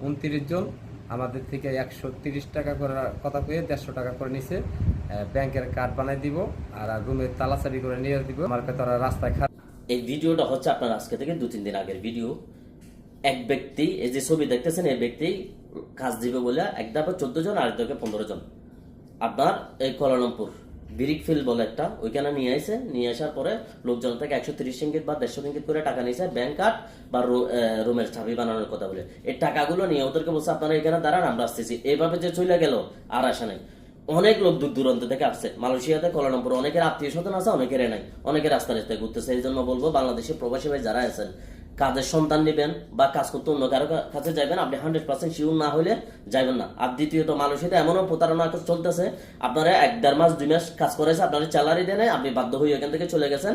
29 জন আমাদের থেকে 130 টাকা করে কথা কয়ে 150 টাকা করে নিছে। ব্যাংকের কার্ড বানাই দিব আর রুমের তালাচাবি করে নিয়ে দিব। আমার কাছে তারা রাস্তায় এই ভিডিওটা হচ্ছে আপনার আজকে থেকে 2-3 দিন আগের ভিডিও। এক ব্যক্তি, এই যে ছবি দেখতেছেন, এই ব্যক্তি কাজ দিবে বলে এক ধাপে 14 জন, আরেক ধাপে 15 জন আপনার এই কুয়ালালামপুর বিরিক ফিল্ড বলে একটা, ওইখানে নিয়ে আসে। নিয়ে আসার পরে লোকজন থেকে 130 রিঙ্গিত বা 150 রিঙ্গিত করে টাকা নিয়েছে, ব্যাংক কার্ড বা রুমের চাবি বানানোর কথা বলে। এই টাকাগুলো নিয়ে ওদেরকে বলছে আপনারা এখানে দাঁড়ান, আমরা আসতেছি। এইভাবে যে চলে গেল আর আসা নাই। অনেক লোক দূর দূরান্ত থেকে আসছে মালয়েশিয়াতে, কুয়ালালামপুর। অনেকের আত্মীয় স্বজন আছে, অনেকের নাই, অনেকের রাস্তা রাস্তায় ঘুরতেছে। এই জন্য বলবো বাংলাদেশের প্রবাসী ভাই যারা আছেন, কাজের সন্তান নেবেন বা কাজ করতে অন্য কারো কাছে যাবেন, আপনি 100% শিওর না হলে যাবেন না। আর দ্বিতীয়ত, মালয়েশিয়াতে এমনও প্রতারণা চলতেছে, আপনারা 1-1.5 মাস 2 মাস কাজ করেছে, আপনার স্যালারি দেয় নাই, আপনি বাধ্য হয়ে এখান থেকে চলে গেছেন,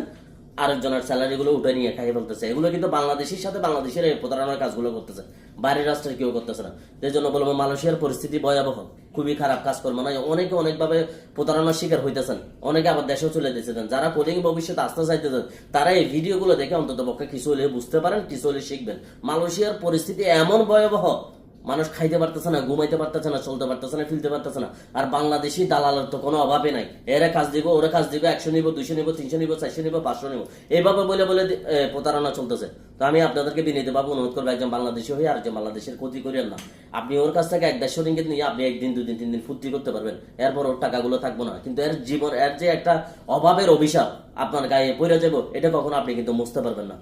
আরেকজনের স্যালারি গুলো উঠে নিয়ে খাইয়ে বলতেছে। এগুলো কিন্তু বাংলাদেশের সাথে বাংলাদেশের এই প্রতারণার কাজগুলো করতেছে, বাইরের রাষ্ট্রের কেউ করতেছে না। এই জন্য বলবো মালয়েশিয়ার পরিস্থিতি ভয়াবহ, খুবই খারাপ। কাজকর্ম নয়, অনেকে অনেকভাবে প্রতারণার শিকার হইতেছেন, অনেকে আবার দেশেও চলে যেতেছেন। যারা কোডিং ভবিষ্যতে আসতে চাইতেছেন, তারা এই ভিডিওগুলো দেখে অন্তত পক্ষে কিছু হলে বুঝতে পারেন, কিছু হলে শিখবেন। মালয়েশিয়ার পরিস্থিতি এমন ভয়াবহ, মানুষ খাইতে পারতেছে না, ঘুমাইতে পারতেছে না, চলতে পারতেছে না, ফিলতে পারতেছে না। আর বাংলাদেশি দালালের তো কোনো অভাবে নাই। এরা কাজ দিব, ওরা কাজ দিব, 100 নিব, 200 নিব, 300 নিব, 400 নিব, 500 নিব, এইভাবে বলে বলে প্রতারণা চলতেছে। তো আমি আপনাদেরকে বিনীতভাবে অনুরোধ করবো, একজন বাংলাদেশি হয়ে আর একজন বাংলাদেশের ক্ষতি করেন না। আপনি ওর কাছ থেকে 1-150 রিঙ্গিত নিয়ে আপনি 1 দিন 2 দিন 3 দিন ফুর্তি করতে পারবেন, এরপর ওর টাকাগুলো থাকবো না। কিন্তু এর জীবন, এর যে একটা অভাবের অভিশাপ আপনার গায়ে পড়ে যাবো, এটা কখনো আপনি কিন্তু মুছতে পারবেন না।